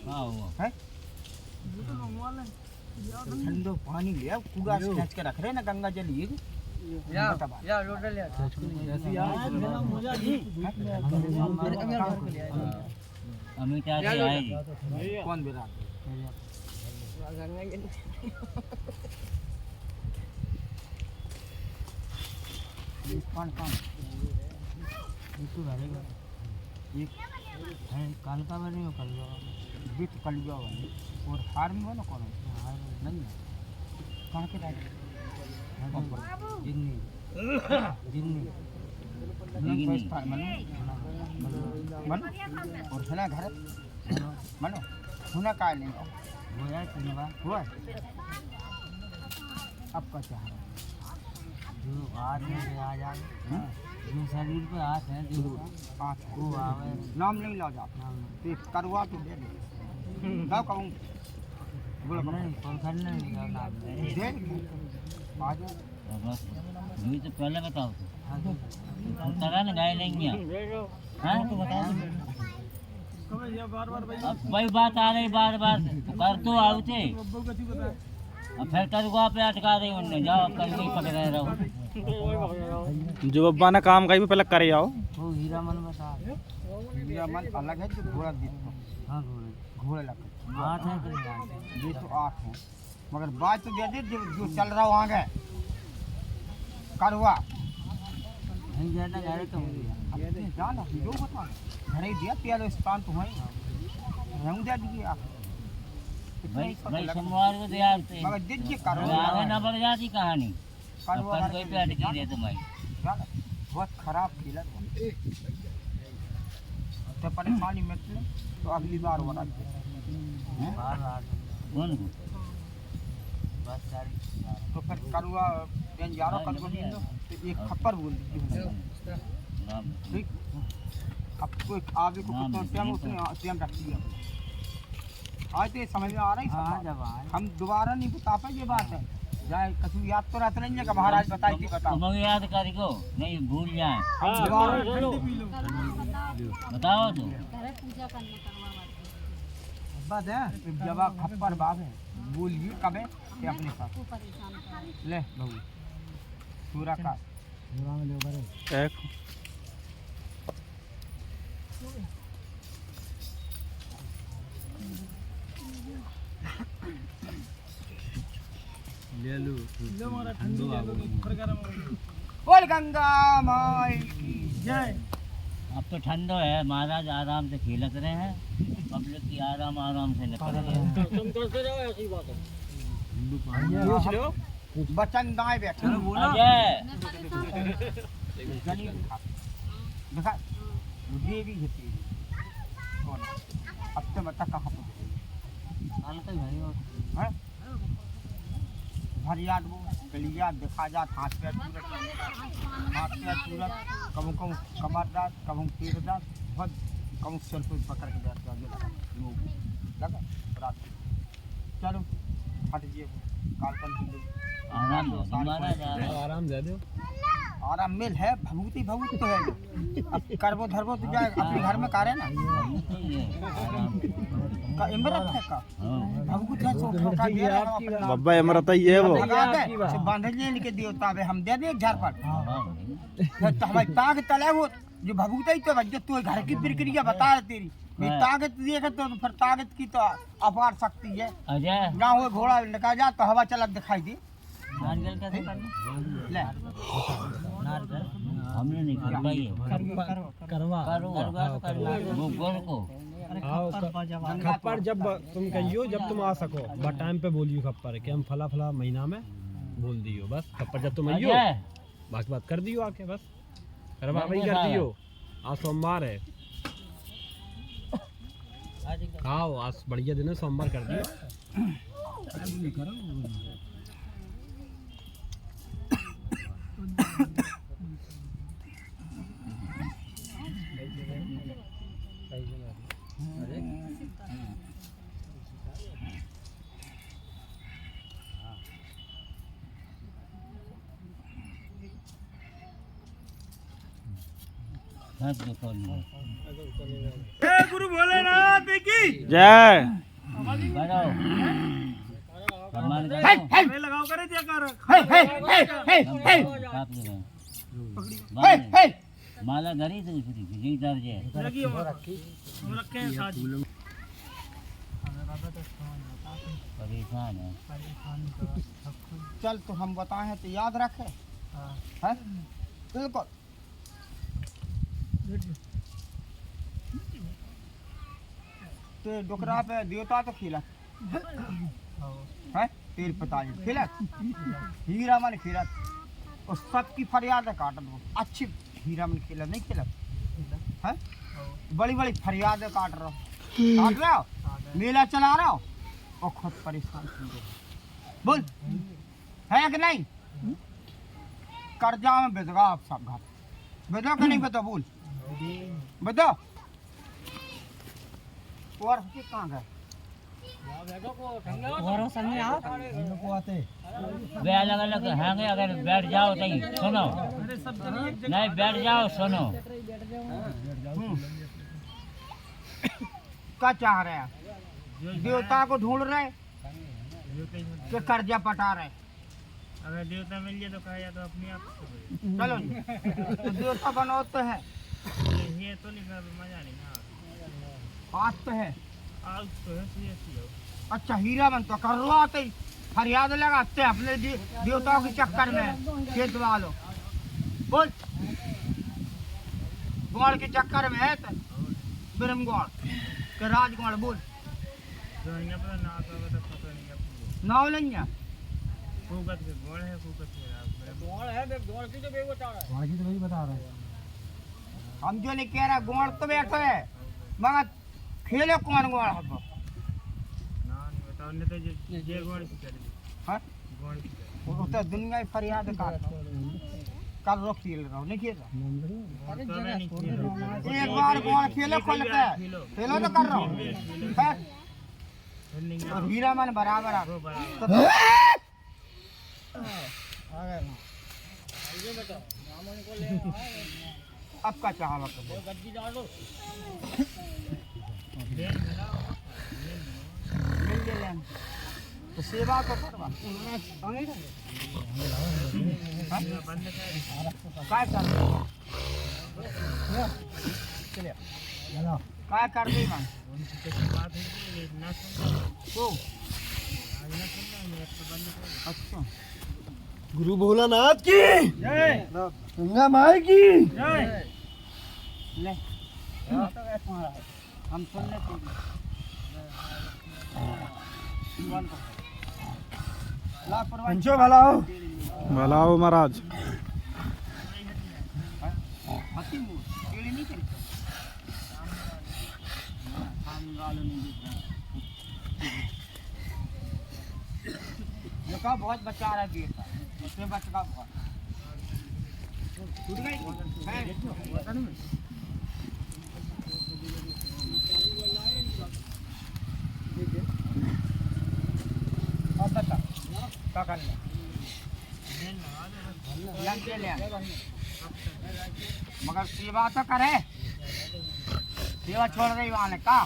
है ठंडो पानी ले आओ कुगा से खींच के रख रहे ना गंगा जल ये या लोटा ले अमित आ आए कौन बेरा गंगा जल कौन कौन इसको भरेगा एक है काल का बने हो कल बीत कल गया और हार में हो ना कौन हार नहीं कहाँ के राज जिन्नी जिन्नी मनो और सुना घर मनो सुना का नहीं वो यार हुआ अब का क्या जो हाथ में आ जाए जो शरीर पे हाथ है जो हाथ वो आवे नाम नहीं ला जा तो करवा तो दे दे गाँव कहूँ बोलो नहीं कौन करना नहीं नाम दे आज ये तो पहले बताओ तो करा ना गाय लेंगे हाँ तो बताओ अब वही बात आ रही बार बार कर तो आओ थे अब फिर करुआ पे अटका रही उनने जाओ कल नहीं पकड़े रहो जो बब्बा ने काम कहीं पहले करे आओ वो हीरा मन बता हीरा मन अलग है जो घोड़ा दिखता हाँ घोड़े लगा आठ है ये तो आठ है मगर बात तो दे दे जो चल रहा वहाँ गए करुआ नहीं जाना घर तो जाना जो बता घर ही दिया पिया स्थान तो है रहूँ दे दीजिए आप भाई सोमवार को तैयार थे मगर देखिए करुआ आगे ना बढ़ जाती कहानी करुआ कोई पे अटकी दे तुम्हारी बहुत खराब खेला तो परेशानी में तो अगली बार हो रहा कौन बस सारी तो फिर करुआ यारो करुआ तो एक खप्पर बोल दीजिए ठीक अब कोई आगे को कितना टाइम उतने टाइम रख दिया आज तो समझ में आ रही है हम दोबारा नहीं बता पाए ये बात है जाए कछु याद तो रहता नहीं है कि महाराज बताई थी बताओ तुम याद करी को नहीं भूल जाए बताओ तो पूजा करने बात है जब आप खप्पर बाप है बोलिए कब है कि अपने साथ ले बहू पूरा का एक ले लो मारा ठंडू बोल गंगा माई की जय। अब तो ठंडो है महाराज आराम से खेलत रहे हैं पब्लिक की आराम से निकल रहे हैं तुम करते रहो ऐसी बात है पूछ लो बच्चन दाएं बैठे बोलो देखा देवी है कौन अब तो बता कहाँ पर है भरियाद वो कलिया देखा जात हाथ पैर सूरत कबू कबू कमर दात कबू तीर दात बहुत कबू सर पे पकड़ के बैठ गया लगा रात चलो हट जिए कालपन आराम दे दो आराम मिल है भभूति भभूति तो है अब करबो धरबो तो जाए अपने घर में कारे ना का इमरत है का भभूति है सो ठोका दे रहा बब्बा इमरत ही है वो से बांधने के देवता बे हम दे दे एक झारपट तो हमारी ताक तले वो जो भभूति तो जो तू घर की प्रक्रिया बता रहे तेरी ताकत देखे तो फिर ताकत की तो अपार शक्ति है जहाँ वो घोड़ा निकाल जा तो हवा चलक दिखाई दी नारियल का ले हमने नहीं करवा खप्पर जब तुम कहियो जब तुम आ सको बस टाइम पे बोलियो खप्पर कि हम फला फला महीना में बोल दियो बस खप्पर जब तुम आइयो बस बात कर दियो आके बस करवा वही कर दियो आज सोमवार है खाओ आज बढ़िया दिन है सोमवार कर दियो गुरु भोलेनाथ की जय। लगाओ करे क्या कर माला धरी तो जी दर्जे रखे हैं साथ परेशान है। चल तो हम बताए तो याद रखे हैं बिल्कुल। तो डुकरा पे देवता तो खिला है तेल पता खिला हीरा मन खिला और सबकी फरियाद है काट दो अच्छी हीरा मन खिला नहीं खिला है बड़ी बड़ी फरियाद काट रहा काट रहा हो मेला चला रहा हो और खुद परेशान बोल है कि नहीं कर्जा में बेदगा आप सब घर बेदो कि नहीं बेदो बोल बेदो और कहाँ गए वे अलग अलग हैं अगर बैठ जाओ तो सुनो नहीं बैठ जाओ सुनो क्या चाह रहे हैं देवता को ढूंढ रहे कि कर्जा पटा रहे अगर देवता मिल जाए तो कहा या तो अपने आप चलो जी तो देवता बनाओ तो है ये तो नहीं कर मजा नहीं ना आज तो है आज तो है सीरियसली हो अच्छा हीरा मन तो कर रहा आते फरियाद लगाते अपने देवताओं के चक्कर में खेत वालों बोल गौड़ के चक्कर में है तो बिरम गौड़ के राजगौड़ बोल जो इन्हें पता ना तो पता नहीं क्या नाव नहीं है फूकत के गोड़ है फूकत के गौड़ है गौड़ की तो वही बता रहा है हम जो नहीं कह रहा गौड़ तो बैठो है मगर खेले कौन गौड़ है ना नहीं बताओ ने तो जे गोड़ की चली हाँ गोड़ की वो तो दुनिया की फरियाद काट कल रोक खेल रहा हूँ नहीं खेल रहा तो मैं नहीं खेल रहा एक बार गौड़ खेलो खोल के खेलो तो कर रहा हूँ और हीरा मन बराबर आ वो बड़ा अब का चाह तो सेवा तो करवा काय कर दी man तो अच्छा गुरु भोलानाथ की जय गंगा माई की जय ले हम सुन लेते पंचो भलाओ भलाओ महाराज का बहुत बचा रहा है उसमें बच का बहुत टूट गई अब बता क्या करना मगर सेवा तो करे सेवा छोड़ रही वहां ने का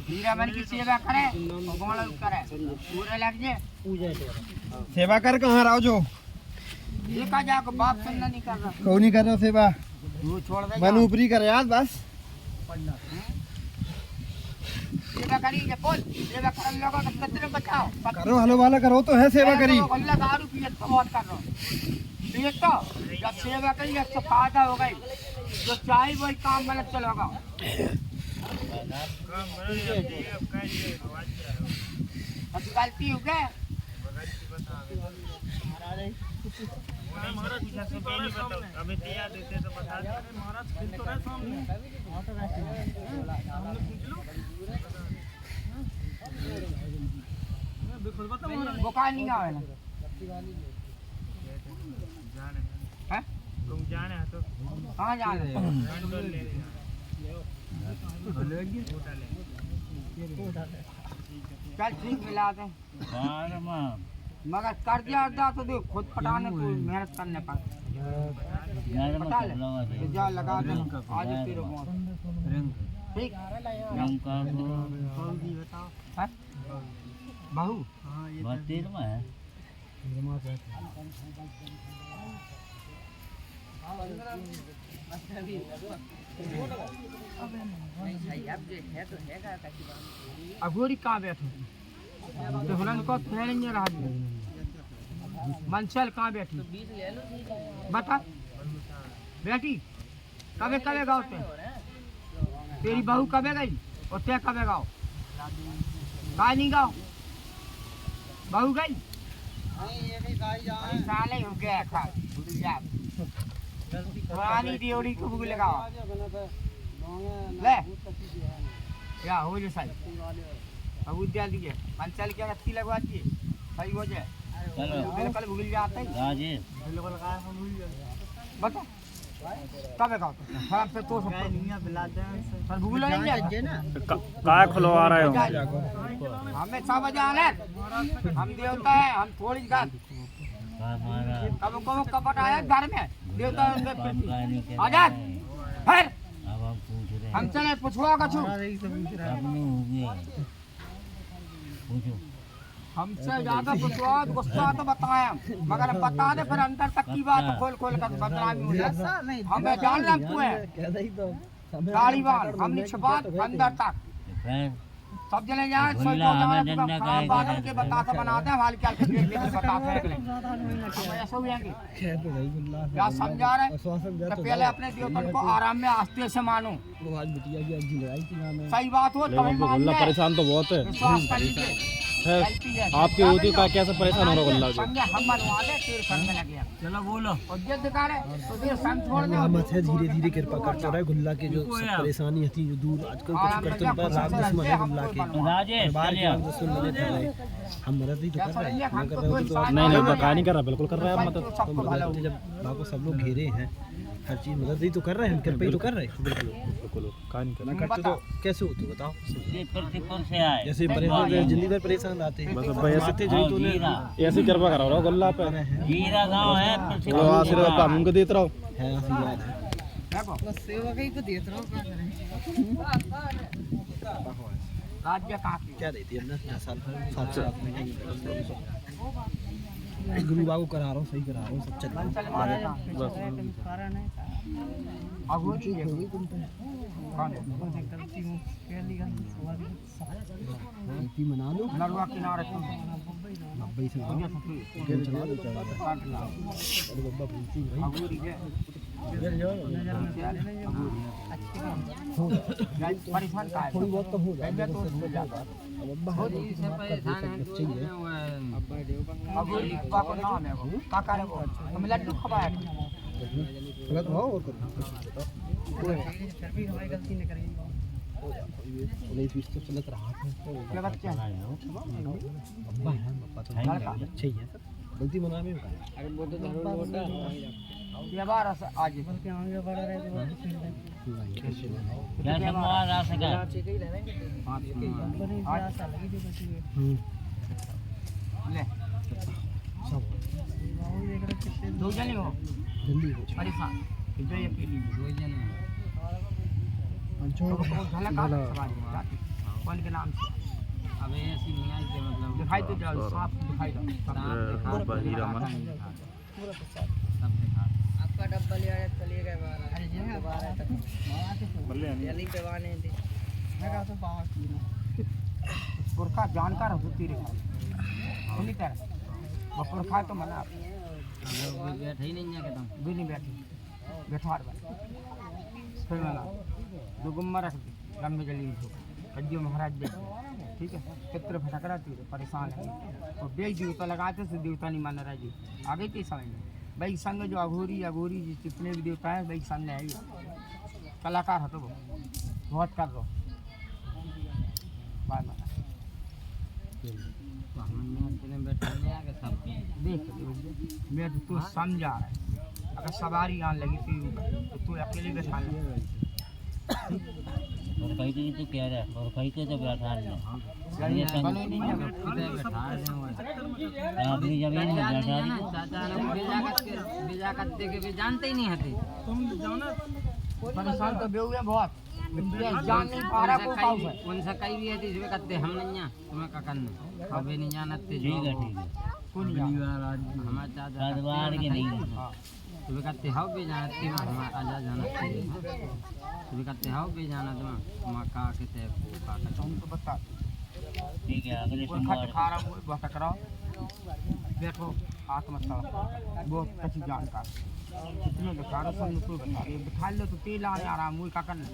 हीरा बन की सेवा करे भगवान करे पूरे लग जाए सेवा कर कहाँ रहो जो देखा जाको बाप सुनना नहीं कर रहा कौन नहीं कर रहा सेवा तू छोड़ दे मन ऊपरी कर यार बस सेवा करी जे बोल सेवा करन लोगों को कितने बचाओ करो हलो वाला करो तो है सेवा करी अल्लाह दारू पिए तो बहुत कर रहा हूं ये तो जब सेवा करी तो फायदा हो गई जो चाहे वही काम गलत चलेगा काम बना ये अब कर ये आवाज क्या अब गलती हो गई महाराज पूछा से नहीं बताओ अबे तैयार देते तो बता दे महाराज खुद तो है सामने हमने पूछ लो खुद बता महाराज बुखार नहीं आवे ना जाने हैं तुम जाने है तो कहां जाना है रंडोल ले चल ठीक मिला दे मगर कर्जा अर्जा तो देख खुद पटाने को मेहनत करने पर पता ले तो जा लगा दे आज तेरे को ठीक रंग का है बहू बहुत तेज में है अघोरी कहाँ बैठे तो हुनन को फैलेंगे रहा मंचल कहाँ बैठी बता बेटी कबे कबे गाँव ते तेरी बहू कबे गई और ते कबे गाँव का नहीं गाँव बहू गई साले हो गया खा पुरानी ड्योड़ी को भूल लगाओ ले या हो जो साई अब उद्या दीजिए पंचाल की अगत्ती लगवा दिए सही हो जाए चलो बिल्कुल भूल जाते हैं राजेश बता कब है खराब से तो सब सर भूल नहीं ना काय खुलवा रहे हो हमें 6 बजे आना हम देवता है हम थोड़ी गात हमारा कब कपट आया घर में देवता उनके काम का नहीं कर आजाद फिर अब हम पूछ रहे हम चले पूछवा कछु अब नहीं हो गया पूछो हमसे ज्यादा पूछवा तो गुस्सा तो बताया मगर बता दे फिर अंदर तक की बात खोल खोल कर बदनामी हो जाए हमें जान रहा तू है गाड़ीवान हमने छुपा अंदर तक फिर सब जने जाए भुल्ला हमें डंडा काहे बादल के बतासा बनाते हैं हाल क्या के बताते हैं हम ऐसे हुए हैं क्या समझा रहे तो पहले अपने देवतन को आराम में आस्ते से मानो सही बात हो तभी मान ले परेशान तो बहुत है विश्वास कर लीजिए आपके होती का कैसे परेशान हो रहा गुल्ला जी संगे हम मनवा दे तेरे संग में लगे चलो बोलो और जिद दिखा रहे तो फिर संग छोड़ दे हम अच्छे धीरे धीरे कृपा करते रहे गुल्ला के जो सब परेशानी थी जो दूर आजकल कुछ करते पर राग दुश्मन है गुल्ला के राजेश बाहर के चलिए हम दुश्मन बने थे रहे हम मदद ही तो कर रहे हैं हम तो नहीं नहीं बका नहीं कर रहा बिल्कुल कर रहा है मदद तो मदद जब बाको सब लोग घेरे हैं हर चीज मदद ही तो कर रहे हैं हम कृपा ही तो कर रहे हैं बिल्कुल बिल्कुल कहानी करते तो कैसे होते बताओ ये प्रतिपुर से आए जैसे परेशान जिंदगी भर परेशान रहते हैं बस अब ऐसे थे जो तूने ऐसे कृपा करा रहा गुल्ला पे हीरा गांव है तो प्रतिपुर आशीर्वाद हम उनको देते रहो है आशीर्वाद है देखो सेवा कहीं को देत रहो राज्य कहाँ की क्या देती है ना 10 साल 7 साल गुरु बाबू करा रहा हूँ सही करा रहा हूँ सब चल रहा चल मारे बस अघोरी है कौन है गलती मना लो नरवा किनारे तुम 90 से मुझे सफी गेल चला दो काट ला अरे बाबा भूलती भाई अघोरी है परेशान का थोड़ी बहुत तो हो जाए मैं तो हो जाता अब्बा है से परेशान है बच्चे ही है अघोरी का को नाम है वो का करे वो हम लड्डू खवाया गलत हो और कोई हमारी गलती नहीं करेंगे पुलिस भी तो चलत रहा है क्या बच्चा है अब्बा है पापा तो अच्छे ही है सब गलती मना में अरे वो तो धरो लोटा ये बार आज बल्कि आगे बढ़ रहे तो क्या संवाद आ सका ले सब दो जने हो जल्दी हो परेशान जो ये पीली दो जने पंचो झलक कौन के नाम से अबे ऐसी नहीं है कि मतलब दिखाई तो जाओ साफ दिखाई दो आपका डब्बा ले आया चलिए गए बाहर अरे जी बाहर तक बल्ले नहीं पेवाने थे मैं कहा तो बाहर पुरखा जानकार हो तेरे सुनी कर वो पुरखा तो मना बैठे ही नहीं है एकदम भी नहीं बैठे बैठार फिर मना दो गुम्मा रख दे गम में जली उठो कज्जो महाराज देख ठीक है चित्र भटकरा तू परेशान है और बेल देवता लगाते से देवता नहीं मान रहा जी आगे के समय में भाई संग जो अघोरी जितने भी देवता है भाई संग है कलाकार हो तो वो बहुत कर दो बाय माता देख मैं तो तू समझा रहा है अगर सवारी आने लगी तो तू अकेले बैठा ले और कहीं तो कह रहा है और कहीं के तो बैठा नहीं ये संग अपनी जमीन में बैठा नहीं बेजा करते के जानते ही नहीं हते तुम जाओ ना परेशान तो बेहुए बहुत जान नहीं पा रहा को पाऊ है उनसे कई भी है इसमें करते हम नहीं है तुम्हें का करना अबे नहीं जानते ठीक है कौन हमारा चाचा कारोबार के नहीं तुम्हें कहते हाउ भी जानते हैं हम आजा जाना तुम्हें कहते हाउ भी जाना तुम मां का कहते को का तुमको बता ठीक है अगले खट सोमवार खा रहा हूं बहुत कराओ बैठो हाथ मत चलाओ बहुत अच्छी जानकार इतने बेकार सब तो बता ये बिठा लो तो तेल आने आ रहा मुई का करना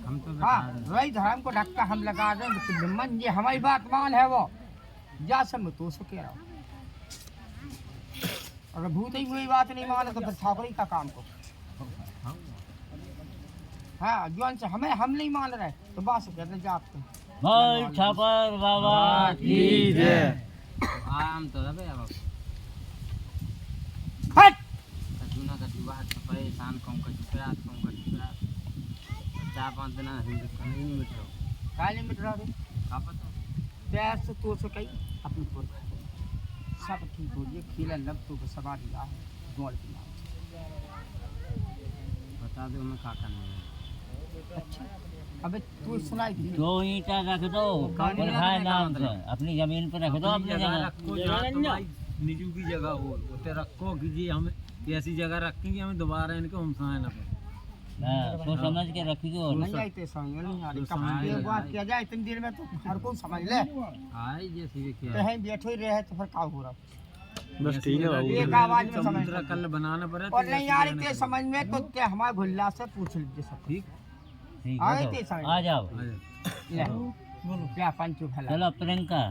हम तो हां वही धर्म को धक्का हम लगा दे मन ये हमारी बात मान है वो जा सब तो सके रहो अगर भूत ही कोई बात नहीं माने तो फिर ठाकुर का काम को हाँ जोन से हमें हम नहीं मान रहे तो बात कहते जाते बोल ठाकुर बाबा की जय आम तो रबे अब हट जुना का दीवार से परेशान कौन का प्रयास चार पांच दिन हिंदू नहीं मिट रहा काली मिट रहा रे का पता पैर से तो से कई अपनी पुर सब ठीक हो ये खिला लब तो सवार दिया दौड़ के बता दो मैं का करना है अच्छा अबे तू सुनाई दी दो ईंटा रख दो और खाए नाम से अपनी जमीन पर रख दो अपनी जगह निजू की जगह हो उते रखो कीजिए हम ऐसी जगह रखेंगे हमें दोबारा इनको हमसाए ना पड़े सोच समझ के रखियो नहीं आते समझ नहीं आ रही कब एक बात किया जाए इतनी देर में तो हर कोई समझ ले आई जैसी भी क्या कहीं बैठे ही रहे तो फिर का हो रहा बस ठीक है बाबू एक आवाज में समझ समुद्र कल बनाना पड़े और नहीं आ रही ते समझ में तो क्या हमारे भुल्ला से पूछ लीजिए सब ठीक ठीक आए है थे समझ आ जाओ ले बोलो क्या पंचू भला चलो प्रियंका